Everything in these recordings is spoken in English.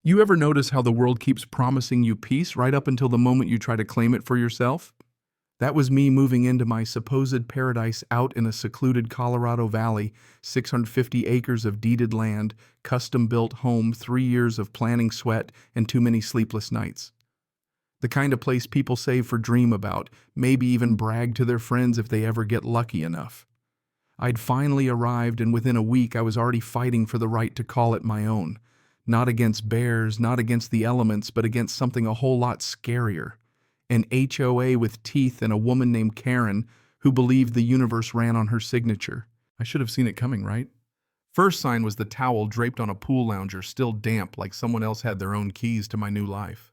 You ever notice how the world keeps promising you peace right up until the moment you try to claim it for yourself? That was me moving into my supposed paradise out in a secluded Colorado valley, 650 acres of deeded land, custom-built home, 3 years of planning sweat, and too many sleepless nights. The kind of place people save for dream about, maybe even brag to their friends if they ever get lucky enough. I'd finally arrived, and within a week I was already fighting for the right to call it my own. Not against bears, not against the elements, but against something a whole lot scarier. An HOA with teeth and a woman named Karen who believed the universe ran on her signature. I should have seen it coming, right? First sign was the towel draped on a pool lounger, still damp like someone else had their own keys to my new life.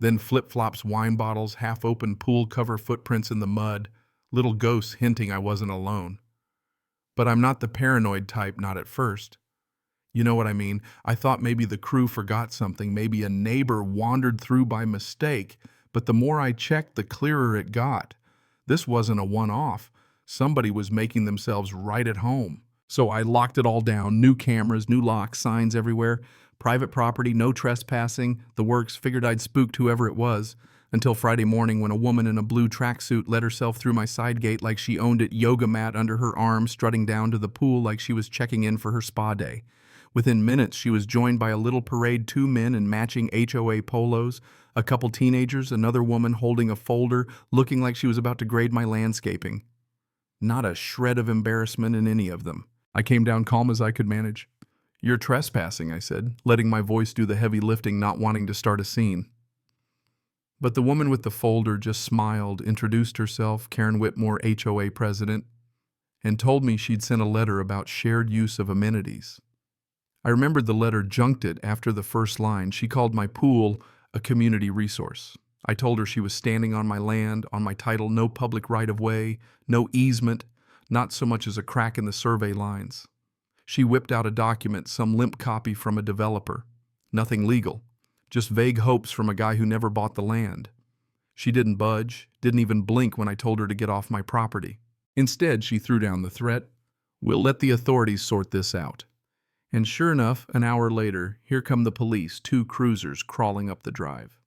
Then flip-flops, wine bottles, half-open pool cover footprints in the mud, little ghosts hinting I wasn't alone. But I'm not the paranoid type, not at first. You know what I mean? I thought maybe the crew forgot something, maybe a neighbor wandered through by mistake, but the more I checked, the clearer it got. This wasn't a one-off. Somebody was making themselves right at home. So I locked it all down, new cameras, new locks, signs everywhere, private property, no trespassing, the works, figured I'd spooked whoever it was, until Friday morning when a woman in a blue tracksuit let herself through my side gate like she owned it, yoga mat under her arm, strutting down to the pool like she was checking in for her spa day. Within minutes, she was joined by a little parade, 2 men in matching HOA polos, a couple teenagers, another woman holding a folder, looking like she was about to grade my landscaping. Not a shred of embarrassment in any of them. I came down calm as I could manage. "You're trespassing," I said, letting my voice do the heavy lifting, not wanting to start a scene. But the woman with the folder just smiled, introduced herself, Karen Whitmore, HOA president, and told me she'd sent a letter about shared use of amenities. I remembered the letter, junked it after the first line. She called my pool a community resource. I told her she was standing on my land, on my title, no public right-of-way, no easement, not so much as a crack in the survey lines. She whipped out a document, some limp copy from a developer. Nothing legal, just vague hopes from a guy who never bought the land. She didn't budge, didn't even blink when I told her to get off my property. Instead, she threw down the threat, "We'll let the authorities sort this out." And sure enough, an hour later, here come the police, 2 cruisers crawling up the drive.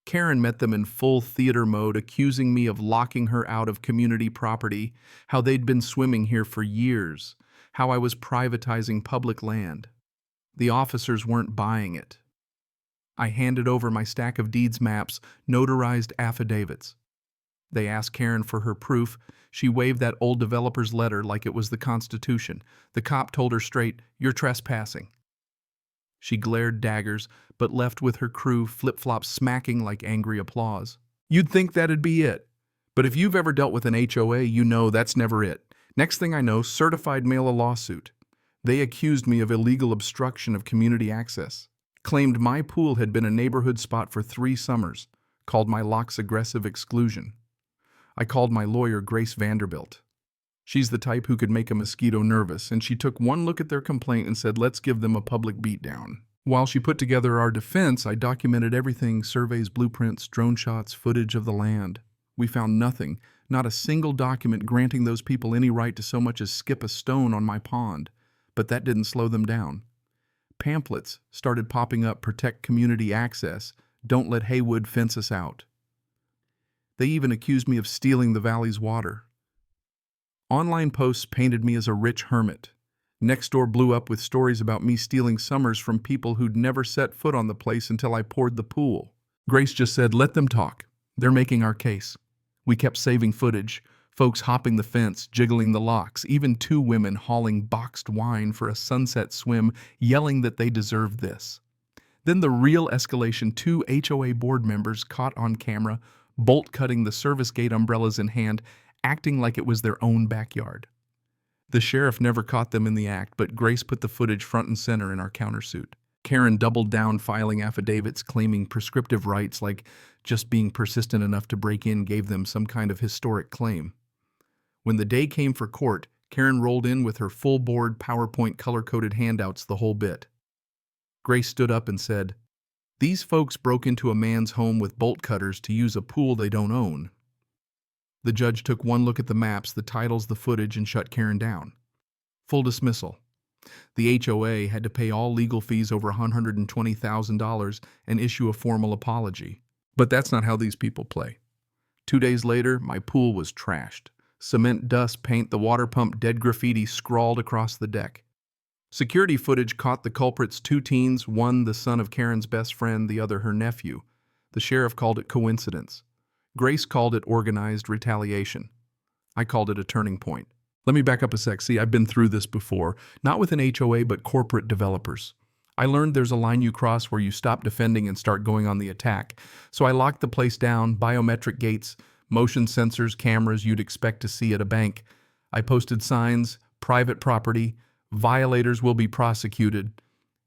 Karen met them in full theater mode, accusing me of locking her out of community property, how they'd been swimming here for years, how I was privatizing public land. The officers weren't buying it. I handed over my stack of deeds maps, notarized affidavits. They asked Karen for her proof. She waved that old developer's letter like it was the Constitution. The cop told her straight, "You're trespassing." She glared daggers, but left with her crew, flip-flops smacking like angry applause. You'd think that'd be it. But if you've ever dealt with an HOA, you know that's never it. Next thing I know, certified mail a lawsuit. They accused me of illegal obstruction of community access. Claimed my pool had been a neighborhood spot for 3 summers. Called my locks aggressive exclusion. I called my lawyer, Grace Vanderbilt. She's the type who could make a mosquito nervous, and she took one look at their complaint and said, "Let's give them a public beatdown." While she put together our defense, I documented everything: surveys, blueprints, drone shots, footage of the land. We found nothing, not a single document granting those people any right to so much as skip a stone on my pond. But that didn't slow them down. Pamphlets started popping up: protect community access, don't let Haywood fence us out. They even accused me of stealing the valley's water. Online posts painted me as a rich hermit. Nextdoor blew up with stories about me stealing summers from people who'd never set foot on the place until I poured the pool. Grace just said, "Let them talk. They're making our case." We kept saving footage, folks hopping the fence, jiggling the locks, even 2 women hauling boxed wine for a sunset swim, yelling that they deserved this. Then the real escalation: 2 HOA board members caught on camera, bolt-cutting the service gate, umbrellas in hand, acting like it was their own backyard. The sheriff never caught them in the act, but Grace put the footage front and center in our countersuit. Karen doubled down, filing affidavits claiming prescriptive rights, like just being persistent enough to break in gave them some kind of historic claim. When the day came for court, Karen rolled in with her full-board PowerPoint color-coded handouts, the whole bit. Grace stood up and said, "These folks broke into a man's home with bolt cutters to use a pool they don't own." The judge took one look at the maps, the titles, the footage, and shut Karen down. Full dismissal. The HOA had to pay all legal fees over $120,000 and issue a formal apology. But that's not how these people play. 2 days later, my pool was trashed. Cement, dust, paint, the water pump, dead graffiti scrawled across the deck. Security footage caught the culprits, 2 teens, one the son of Karen's best friend, the other her nephew. The sheriff called it coincidence. Grace called it organized retaliation. I called it a turning point. Let me back up a sec. See, I've been through this before, not with an HOA, but corporate developers. I learned there's a line you cross where you stop defending and start going on the attack. So I locked the place down, biometric gates, motion sensors, cameras you'd expect to see at a bank. I posted signs, private property, violators will be prosecuted.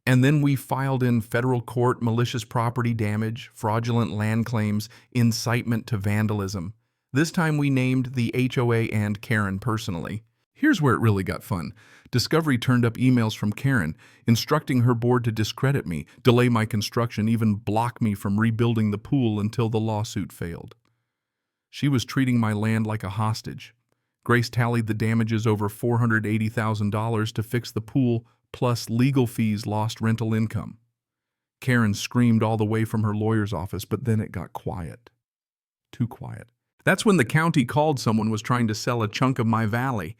And then we filed in federal court malicious property damage, fraudulent land claims, incitement to vandalism. This time we named the HOA and Karen personally. Here's where it really got fun. Discovery turned up emails from Karen, instructing her board to discredit me, delay my construction, even block me from rebuilding the pool until the lawsuit failed. She was treating my land like a hostage. Grace tallied the damages over $480,000 to fix the pool, plus legal fees, lost rental income. Karen screamed all the way from her lawyer's office, but then it got quiet. Too quiet. That's when the county called someone was trying to sell a chunk of my valley.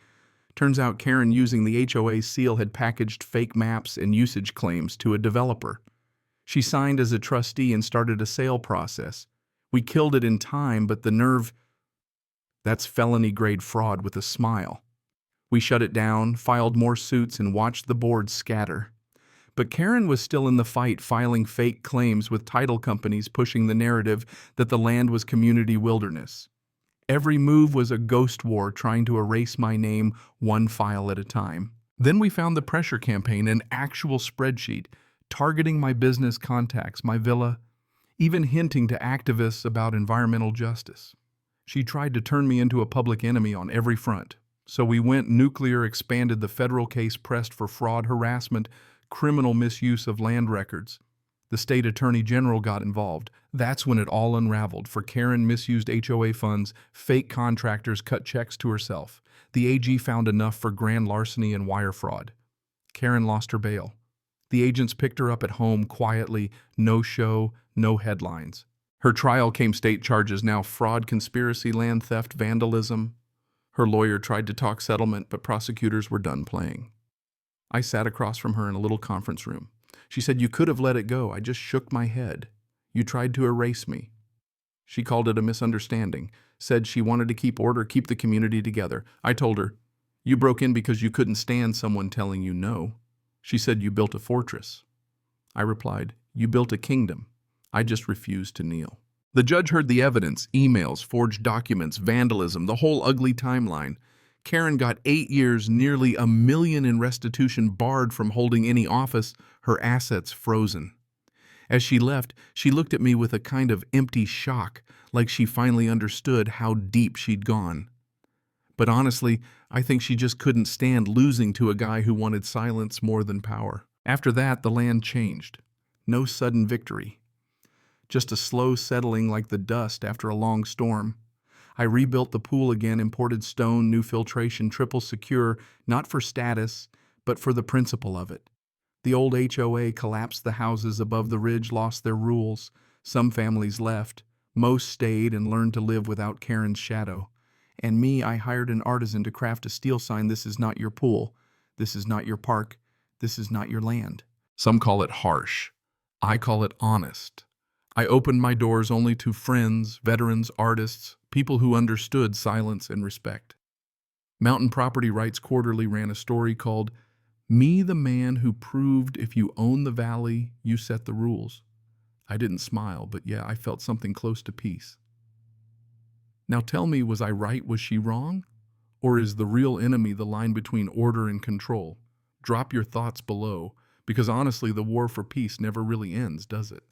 Turns out Karen, using the HOA seal, had packaged fake maps and usage claims to a developer. She signed as a trustee and started a sale process. We killed it in time, but the nerve... That's felony-grade fraud with a smile. We shut it down, filed more suits, and watched the board scatter. But Karen was still in the fight, filing fake claims with title companies pushing the narrative that the land was community wilderness. Every move was a ghost war trying to erase my name one file at a time. Then we found the pressure campaign, an actual spreadsheet, targeting my business contacts, my villa, even hinting to activists about environmental justice. She tried to turn me into a public enemy on every front. So we went nuclear, expanded the federal case, pressed for fraud, harassment, criminal misuse of land records. The state attorney general got involved. That's when it all unraveled. For Karen misused HOA funds, fake contractors cut checks to herself. The AG found enough for grand larceny and wire fraud. Karen lost her bail. The agents picked her up at home quietly, no show, no headlines. Her trial came state charges now: fraud, conspiracy, land theft, vandalism. Her lawyer tried to talk settlement, but prosecutors were done playing. I sat across from her in a little conference room. She said, "You could have let it go. I just shook my head. You tried to erase me." She called it a misunderstanding, said she wanted to keep order, keep the community together. I told her, "You broke in because you couldn't stand someone telling you no." She said, "You built a fortress." I replied, "You built a kingdom. I just refused to kneel." The judge heard the evidence, emails, forged documents, vandalism, the whole ugly timeline. Karen got 8 years, nearly $1 million in restitution, barred from holding any office, her assets frozen. As she left, she looked at me with a kind of empty shock, like she finally understood how deep she'd gone. But honestly, I think she just couldn't stand losing to a guy who wanted silence more than power. After that, the land changed. No sudden victory. Just a slow settling like the dust after a long storm. I rebuilt the pool again, imported stone, new filtration, triple secure, not for status, but for the principle of it. The old HOA collapsed, the houses above the ridge lost their rules. Some families left. Most stayed and learned to live without Karen's shadow. And me, I hired an artisan to craft a steel sign: "This is not your pool. This is not your park. This is not your land." Some call it harsh. I call it honest. I opened my doors only to friends, veterans, artists, people who understood silence and respect. Mountain Property Rights Quarterly ran a story called "Me, the Man Who Proved If You Own the Valley, You Set the Rules." I didn't smile, but yeah, I felt something close to peace. Now tell me, was I right? Was she wrong? Or is the real enemy the line between order and control? Drop your thoughts below, because honestly, the war for peace never really ends, does it?